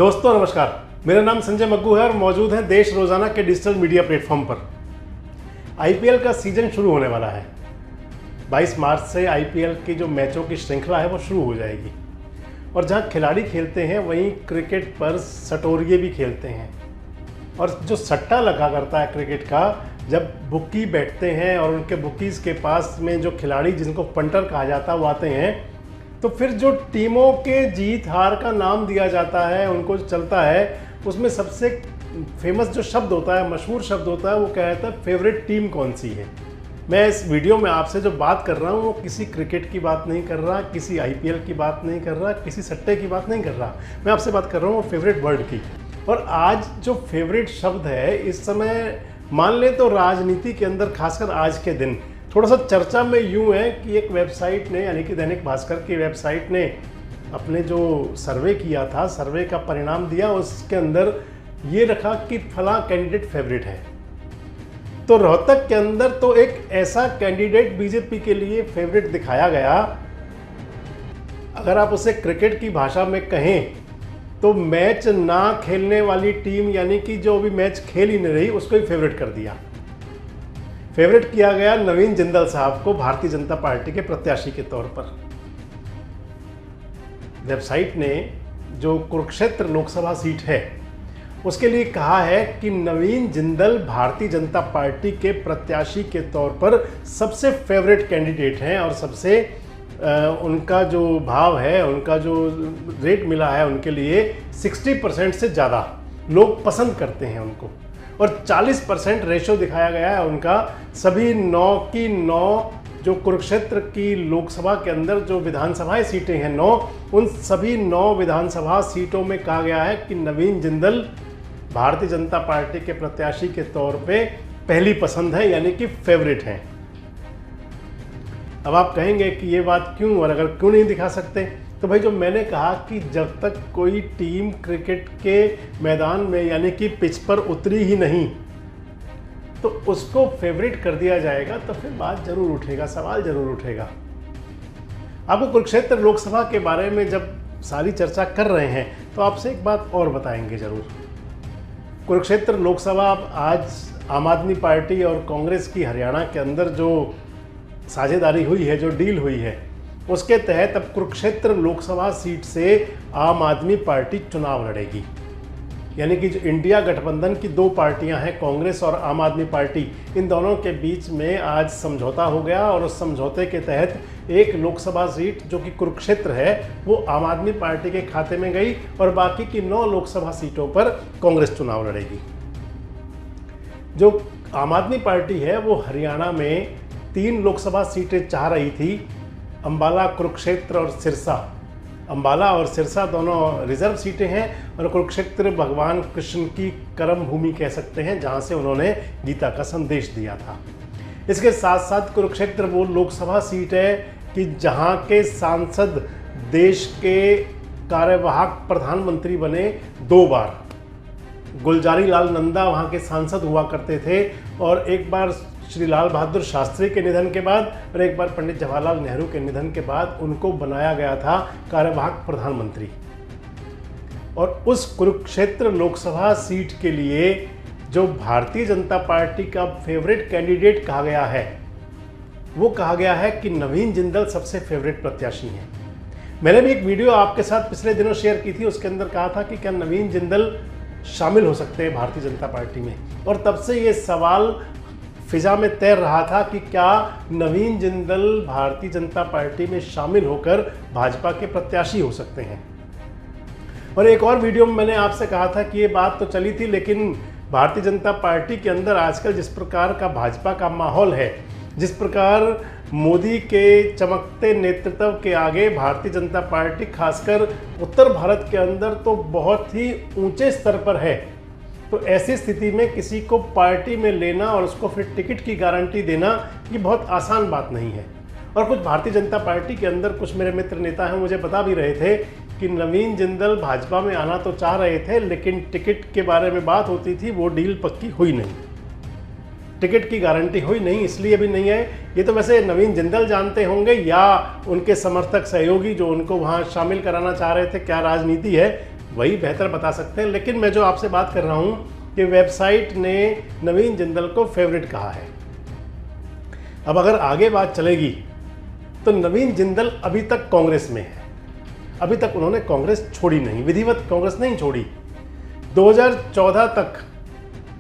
दोस्तों नमस्कार, मेरा नाम संजय मग्गू है और मौजूद है देश रोजाना के डिजिटल मीडिया प्लेटफॉर्म पर। आईपीएल का सीजन शुरू होने वाला है। 22 मार्च से आईपीएल की जो मैचों की श्रृंखला है वो शुरू हो जाएगी और जहां खिलाड़ी खेलते हैं वहीं क्रिकेट पर सटोरिये भी खेलते हैं। और जो सट्टा लगा करता है क्रिकेट का, जब बुकी बैठते हैं और उनके बुकीज के पास में जो खिलाड़ी जिनको पंटर कहा जाता है वो आते हैं, तो फिर जो टीमों के जीत हार का नाम दिया जाता है, उनको जो चलता है, उसमें सबसे फेमस जो शब्द होता है, मशहूर शब्द होता है, वो कहता है फेवरेट टीम कौन सी है। मैं इस वीडियो में आपसे जो बात कर रहा हूँ वो किसी क्रिकेट की बात नहीं कर रहा, किसी आईपीएल की बात नहीं कर रहा, किसी सट्टे की बात नहीं कर रहा। मैं आपसे बात कर रहा हूँ फेवरेट वर्ड की। और आज जो फेवरेट शब्द है, इस समय मान लें तो राजनीति के अंदर, खासकर आज के दिन, थोड़ा सा चर्चा में यूँ है कि एक वेबसाइट ने, यानी कि दैनिक भास्कर की वेबसाइट ने अपने जो सर्वे किया था, सर्वे का परिणाम दिया, उसके अंदर ये रखा कि फला कैंडिडेट फेवरेट है। तो रोहतक के अंदर तो एक ऐसा कैंडिडेट बीजेपी के लिए फेवरेट दिखाया गया, अगर आप उसे क्रिकेट की भाषा में कहें तो मैच ना खेलने वाली टीम, यानी कि जो अभी मैच खेल ही नहीं रही, उसको ही फेवरेट कर दिया। फेवरेट किया गया नवीन जिंदल साहब को भारतीय जनता पार्टी के प्रत्याशी के तौर पर। वेबसाइट ने जो कुरुक्षेत्र लोकसभा सीट है उसके लिए कहा है कि नवीन जिंदल भारतीय जनता पार्टी के प्रत्याशी के तौर पर सबसे फेवरेट कैंडिडेट हैं और सबसे उनका जो भाव है, उनका जो रेट मिला है उनके लिए 60% से ज़्यादा लोग पसंद करते हैं उनको। और 40% रेशो दिखाया गया है उनका। सभी 9 की 9 जो कुरुक्षेत्र की लोकसभा के अंदर जो विधानसभाएं सीटें हैं 9, उन सभी 9 विधानसभा सीटों में कहा गया है कि नवीन जिंदल भारतीय जनता पार्टी के प्रत्याशी के तौर पे पहली पसंद है, यानी कि फेवरेट हैं। अब आप कहेंगे कि ये बात क्यों, और अगर क्यों नहीं दिखा सकते, तो भाई जो मैंने कहा कि जब तक कोई टीम क्रिकेट के मैदान में, यानी कि पिच पर उतरी ही नहीं, तो उसको फेवरेट कर दिया जाएगा, तो फिर बात जरूर उठेगा, सवाल जरूर उठेगा। आपको कुरुक्षेत्र लोकसभा के बारे में जब सारी चर्चा कर रहे हैं तो आपसे एक बात और बताएंगे जरूर। कुरुक्षेत्र लोकसभा आज आम आदमी पार्टी और कांग्रेस की हरियाणा के अंदर जो साझेदारी हुई है, जो डील हुई है, उसके तहत अब कुरुक्षेत्र लोकसभा सीट से आम आदमी पार्टी चुनाव लड़ेगी। यानी कि जो इंडिया गठबंधन की 2 पार्टियां हैं, कांग्रेस और आम आदमी पार्टी, इन दोनों के बीच में आज समझौता हो गया और उस समझौते के तहत एक लोकसभा सीट जो कि कुरुक्षेत्र है वो आम आदमी पार्टी के खाते में गई और बाकी की 9 लोकसभा सीटों पर कांग्रेस चुनाव लड़ेगी। जो आम आदमी पार्टी है वो हरियाणा में 3 लोकसभा सीटें चाह रही थी, अंबाला, कुरुक्षेत्र और सिरसा। अंबाला और सिरसा दोनों रिजर्व सीटें हैं और कुरुक्षेत्र भगवान कृष्ण की कर्म भूमि कह सकते हैं, जहां से उन्होंने गीता का संदेश दिया था। इसके साथ साथ कुरुक्षेत्र वो लोकसभा सीट है कि जहां के सांसद देश के कार्यवाहक प्रधानमंत्री बने 2 बार। गुलजारी लाल नंदा वहाँ के सांसद हुआ करते थे और एक बार श्री लाल बहादुर शास्त्री के निधन के बाद और एक बार पंडित जवाहरलाल नेहरू के निधन के बाद उनको बनाया गया था कार्यवाहक प्रधानमंत्री। और उस कुरुक्षेत्र लोकसभा सीट के लिए जो भारतीय जनता पार्टी का फेवरेट कैंडिडेट कहा गया है, वो कहा गया है कि नवीन जिंदल सबसे फेवरेट प्रत्याशी हैं। मैंने भी एक वीडियो आपके साथ पिछले दिनों शेयर की थी, उसके अंदर कहा था कि क्या नवीन जिंदल शामिल हो सकते हैं भारतीय जनता पार्टी में, और तब से ये सवाल फिजा में तैर रहा था कि क्या नवीन जिंदल भारतीय जनता पार्टी में शामिल होकर भाजपा के प्रत्याशी हो सकते हैं। और एक और वीडियो में मैंने आपसे कहा था कि ये बात तो चली थी, लेकिन भारतीय जनता पार्टी के अंदर आजकल जिस प्रकार का भाजपा का माहौल है, जिस प्रकार मोदी के चमकते नेतृत्व के आगे भारतीय जनता पार्टी खासकर उत्तर भारत के अंदर तो बहुत ही ऊंचे स्तर पर है, तो ऐसी स्थिति में किसी को पार्टी में लेना और उसको फिर टिकट की गारंटी देना, ये बहुत आसान बात नहीं है। और कुछ भारतीय जनता पार्टी के अंदर कुछ मेरे मित्र नेता हैं, मुझे बता भी रहे थे कि नवीन जिंदल भाजपा में आना तो चाह रहे थे, लेकिन टिकट के बारे में बात होती थी, वो डील पक्की हुई नहीं, टिकट की गारंटी हुई नहीं, इसलिए अभी नहीं आए। ये तो वैसे नवीन जिंदल जानते होंगे या उनके समर्थक सहयोगी जो उनको वहाँ शामिल कराना चाह रहे थे, क्या राजनीति है, वही बेहतर बता सकते हैं। लेकिन मैं जो आपसे बात कर रहा हूं कि वेबसाइट ने नवीन जिंदल को फेवरेट कहा है। अब अगर आगे बात चलेगी तो नवीन जिंदल अभी तक कांग्रेस में है, अभी तक उन्होंने कांग्रेस छोड़ी नहीं, विधिवत कांग्रेस नहीं छोड़ी। 2014 तक,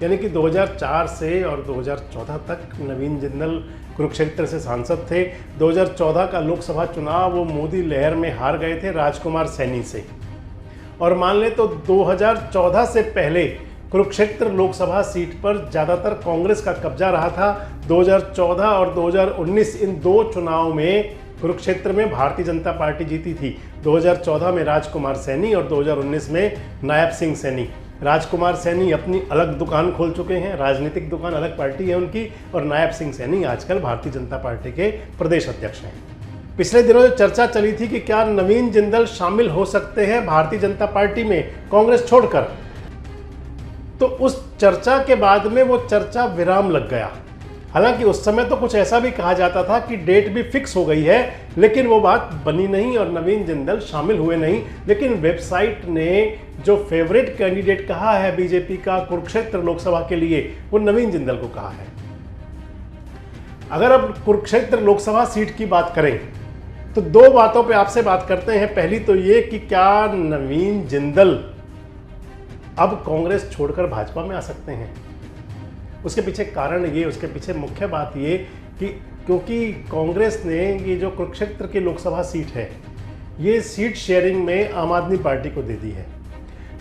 यानी कि 2004 से और 2014 तक नवीन जिंदल कुरुक्षेत्र से सांसद थे। 2014 का लोकसभा चुनाव वो मोदी लहर में हार गए थे राजकुमार सैनी से। और मान ले तो 2014 से पहले कुरुक्षेत्र लोकसभा सीट पर ज़्यादातर कांग्रेस का कब्जा रहा था। 2014 और 2019 इन दो चुनाव में कुरुक्षेत्र में भारतीय जनता पार्टी जीती थी। 2014 में राजकुमार सैनी और 2019 में नायब सिंह सैनी। राजकुमार सैनी अपनी अलग दुकान खोल चुके हैं, राजनीतिक दुकान, अलग पार्टी है उनकी, और नायब सिंह सैनी आजकल भारतीय जनता पार्टी के प्रदेश अध्यक्ष हैं। पिछले दिनों जो चर्चा चली थी कि क्या नवीन जिंदल शामिल हो सकते हैं भारतीय जनता पार्टी में कांग्रेस छोड़कर, तो उस चर्चा के बाद में वो चर्चा विराम लग गया। हालांकि उस समय तो कुछ ऐसा भी कहा जाता था कि डेट भी फिक्स हो गई है, लेकिन वो बात बनी नहीं और नवीन जिंदल शामिल हुए नहीं। लेकिन वेबसाइट ने जो फेवरेट कैंडिडेट कहा है बीजेपी का कुरुक्षेत्र लोकसभा के लिए, वो नवीन जिंदल को कहा है। अगर अब कुरुक्षेत्र लोकसभा सीट की बात करें तो दो बातों पे आपसे बात करते हैं। पहली तो ये कि क्या नवीन जिंदल अब कांग्रेस छोड़कर भाजपा में आ सकते हैं। उसके पीछे कारण ये, उसके पीछे मुख्य बात ये कि क्योंकि कांग्रेस ने ये जो कुरुक्षेत्र की लोकसभा सीट है, ये सीट शेयरिंग में आम आदमी पार्टी को दे दी है।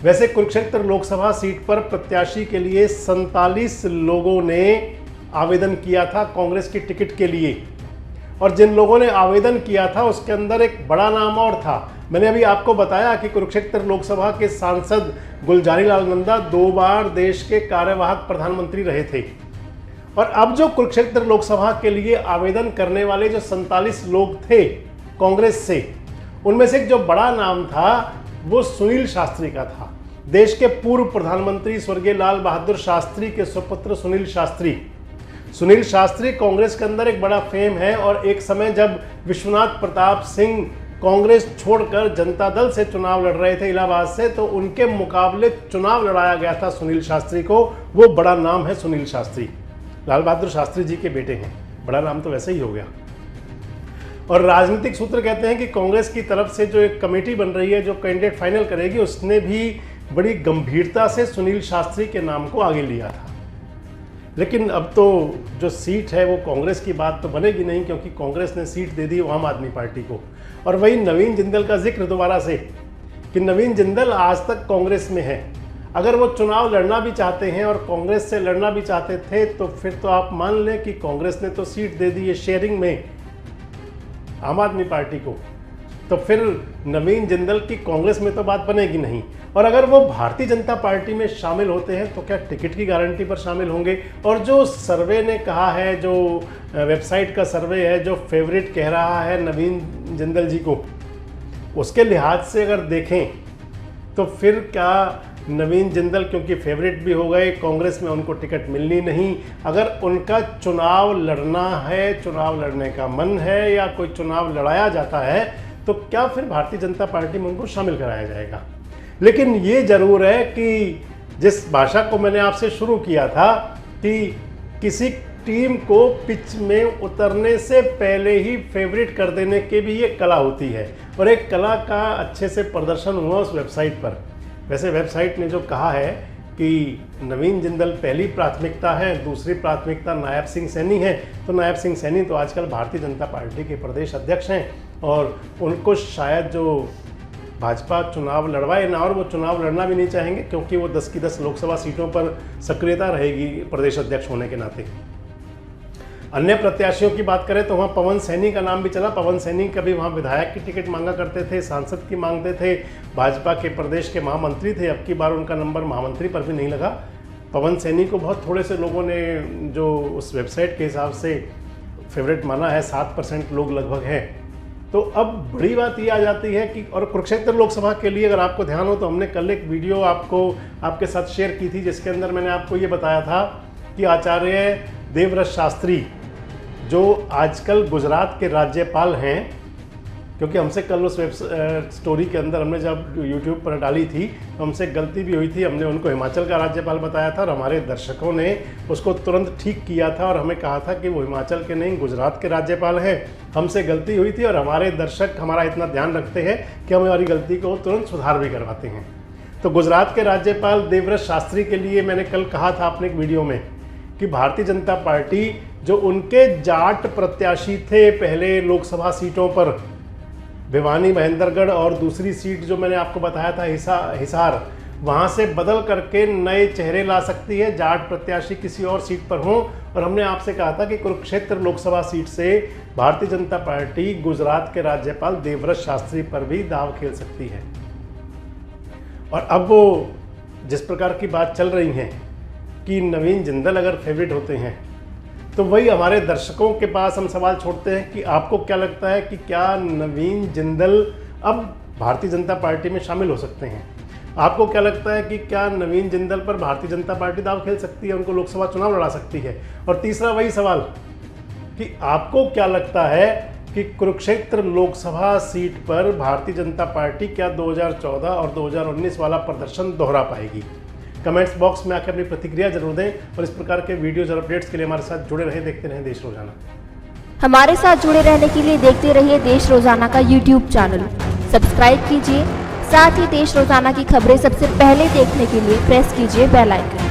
वैसे कुरुक्षेत्र लोकसभा सीट पर प्रत्याशी के लिए 47 लोगों ने आवेदन किया था कांग्रेस की टिकट के लिए, और जिन लोगों ने आवेदन किया था उसके अंदर एक बड़ा नाम और था। मैंने अभी आपको बताया कि कुरुक्षेत्र लोकसभा के सांसद गुलजारी लाल नंदा 2 बार देश के कार्यवाहक प्रधानमंत्री रहे थे। और अब जो कुरुक्षेत्र लोकसभा के लिए आवेदन करने वाले जो 47 लोग थे कांग्रेस से, उनमें से एक जो बड़ा नाम था वो सुनील शास्त्री का था। देश के पूर्व प्रधानमंत्री स्वर्गीय लाल बहादुर शास्त्री के सुपुत्र सुनील शास्त्री कांग्रेस के अंदर एक बड़ा फेम है। और एक समय जब विश्वनाथ प्रताप सिंह कांग्रेस छोड़कर जनता दल से चुनाव लड़ रहे थे इलाहाबाद से, तो उनके मुकाबले चुनाव लड़ाया गया था सुनील शास्त्री को। वो बड़ा नाम है सुनील शास्त्री, लाल बहादुर शास्त्री जी के बेटे हैं, बड़ा नाम तो वैसे ही हो गया। और राजनीतिक सूत्र कहते हैं कि कांग्रेस की तरफ से जो एक कमेटी बन रही है जो कैंडिडेट फाइनल करेगी, उसने भी बड़ी गंभीरता से सुनील शास्त्री के नाम को आगे लिया था। लेकिन अब तो जो सीट है वो कांग्रेस की बात तो बनेगी नहीं, क्योंकि कांग्रेस ने सीट दे दी आम आदमी पार्टी को। और वही नवीन जिंदल का जिक्र दोबारा से कि नवीन जिंदल आज तक कांग्रेस में है। अगर वो चुनाव लड़ना भी चाहते हैं और कांग्रेस से लड़ना भी चाहते थे, तो फिर तो आप मान लें कि कांग्रेस ने तो सीट दे दी है शेयरिंग में आम आदमी पार्टी को, तो फिर नवीन जिंदल की कांग्रेस में तो बात बनेगी नहीं। और अगर वो भारतीय जनता पार्टी में शामिल होते हैं तो क्या टिकट की गारंटी पर शामिल होंगे। और जो सर्वे ने कहा है, जो वेबसाइट का सर्वे है, जो फेवरेट कह रहा है नवीन जिंदल जी को, उसके लिहाज से अगर देखें तो फिर क्या नवीन जिंदल, क्योंकि फेवरेट भी हो गए, कांग्रेस में उनको टिकट मिलनी नहीं। अगर उनका चुनाव लड़ना है, चुनाव लड़ने का मन है या कोई चुनाव लड़ाया जाता है, तो क्या फिर भारतीय जनता पार्टी में उनको शामिल कराया जाएगा। लेकिन ये जरूर है कि जिस भाषा को मैंने आपसे शुरू किया था कि किसी टीम को पिच में उतरने से पहले ही फेवरेट कर देने की भी ये कला होती है, और एक कला का अच्छे से प्रदर्शन हुआ उस वेबसाइट पर। वैसे वेबसाइट ने जो कहा है कि नवीन जिंदल पहली प्राथमिकता है, दूसरी प्राथमिकता नायब सिंह सैनी है, तो नायब सिंह सैनी तो आजकल भारतीय जनता पार्टी के प्रदेश अध्यक्ष हैं, और उनको शायद जो भाजपा चुनाव लड़वाए ना, और वो चुनाव लड़ना भी नहीं चाहेंगे, क्योंकि वो 10 की 10 लोकसभा सीटों पर सक्रियता रहेगी प्रदेश अध्यक्ष होने के नाते। अन्य प्रत्याशियों की बात करें तो वहाँ पवन सैनी का नाम भी चला। पवन सैनी कभी वहाँ विधायक की टिकट मांगा करते थे, सांसद की मांगते थे, भाजपा के प्रदेश के महामंत्री थे। अब की बार उनका नंबर महामंत्री पर भी नहीं लगा। पवन सैनी को बहुत थोड़े से लोगों ने, जो उस वेबसाइट के हिसाब से फेवरेट माना है, 7% लोग लगभग हैं। तो अब बड़ी बात ये आ जाती है कि, और कुरुक्षेत्र लोकसभा के लिए अगर आपको ध्यान हो तो हमने कल एक वीडियो आपके साथ शेयर की थी, जिसके अंदर मैंने आपको ये बताया था कि आचार्य देवव्रत शास्त्री, जो आजकल गुजरात के राज्यपाल हैं, क्योंकि हमसे कल उस वेब स्टोरी के अंदर हमने जब यूट्यूब पर डाली थी तो हमसे गलती भी हुई थी। हमने उनको हिमाचल का राज्यपाल बताया था और हमारे दर्शकों ने उसको तुरंत ठीक किया था और हमें कहा था कि वो हिमाचल के नहीं गुजरात के राज्यपाल हैं। हमसे गलती हुई थी और हमारे दर्शक हमारा इतना ध्यान रखते हैं कि हम हमारी गलती को तुरंत सुधार भी करवाते हैं। तो गुजरात के राज्यपाल देवव्रत शास्त्री के लिए मैंने कल कहा था अपने एक वीडियो में कि भारतीय जनता पार्टी जो उनके जाट प्रत्याशी थे पहले लोकसभा सीटों पर, भिवानी महेंद्रगढ़ और दूसरी सीट जो मैंने आपको बताया था हिसार, वहाँ से बदल करके नए चेहरे ला सकती है, जाट प्रत्याशी किसी और सीट पर हों। और हमने आपसे कहा था कि कुरुक्षेत्र लोकसभा सीट से भारतीय जनता पार्टी गुजरात के राज्यपाल देवव्रत शास्त्री पर भी दांव खेल सकती है। और अब वो जिस प्रकार की बात चल रही है कि नवीन जिंदल अगर फेवरेट होते हैं तो वही हमारे दर्शकों के पास हम सवाल छोड़ते हैं कि आपको क्या लगता है कि क्या नवीन जिंदल अब भारतीय जनता पार्टी में शामिल हो सकते हैं? आपको क्या लगता है कि क्या नवीन जिंदल पर भारतीय जनता पार्टी दांव खेल सकती है, उनको लोकसभा चुनाव लड़ा सकती है? और तीसरा वही सवाल कि आपको क्या लगता है कि कुरुक्षेत्र लोकसभा सीट पर भारतीय जनता पार्टी क्या 2014 और 2019 वाला प्रदर्शन दोहरा पाएगी? कमेंट्स बॉक्स में आकर अपनी प्रतिक्रिया जरूर दें और इस प्रकार के वीडियोज और अपडेट्स के लिए हमारे साथ जुड़े रहें, देखते रहें देश रोजाना। हमारे साथ जुड़े रहने के लिए देखते रहिए देश रोजाना का यूट्यूब चैनल सब्सक्राइब कीजिए। साथ ही देश रोजाना की खबरें सबसे पहले देखने के लिए प्रेस कीजिए बेल आइकन।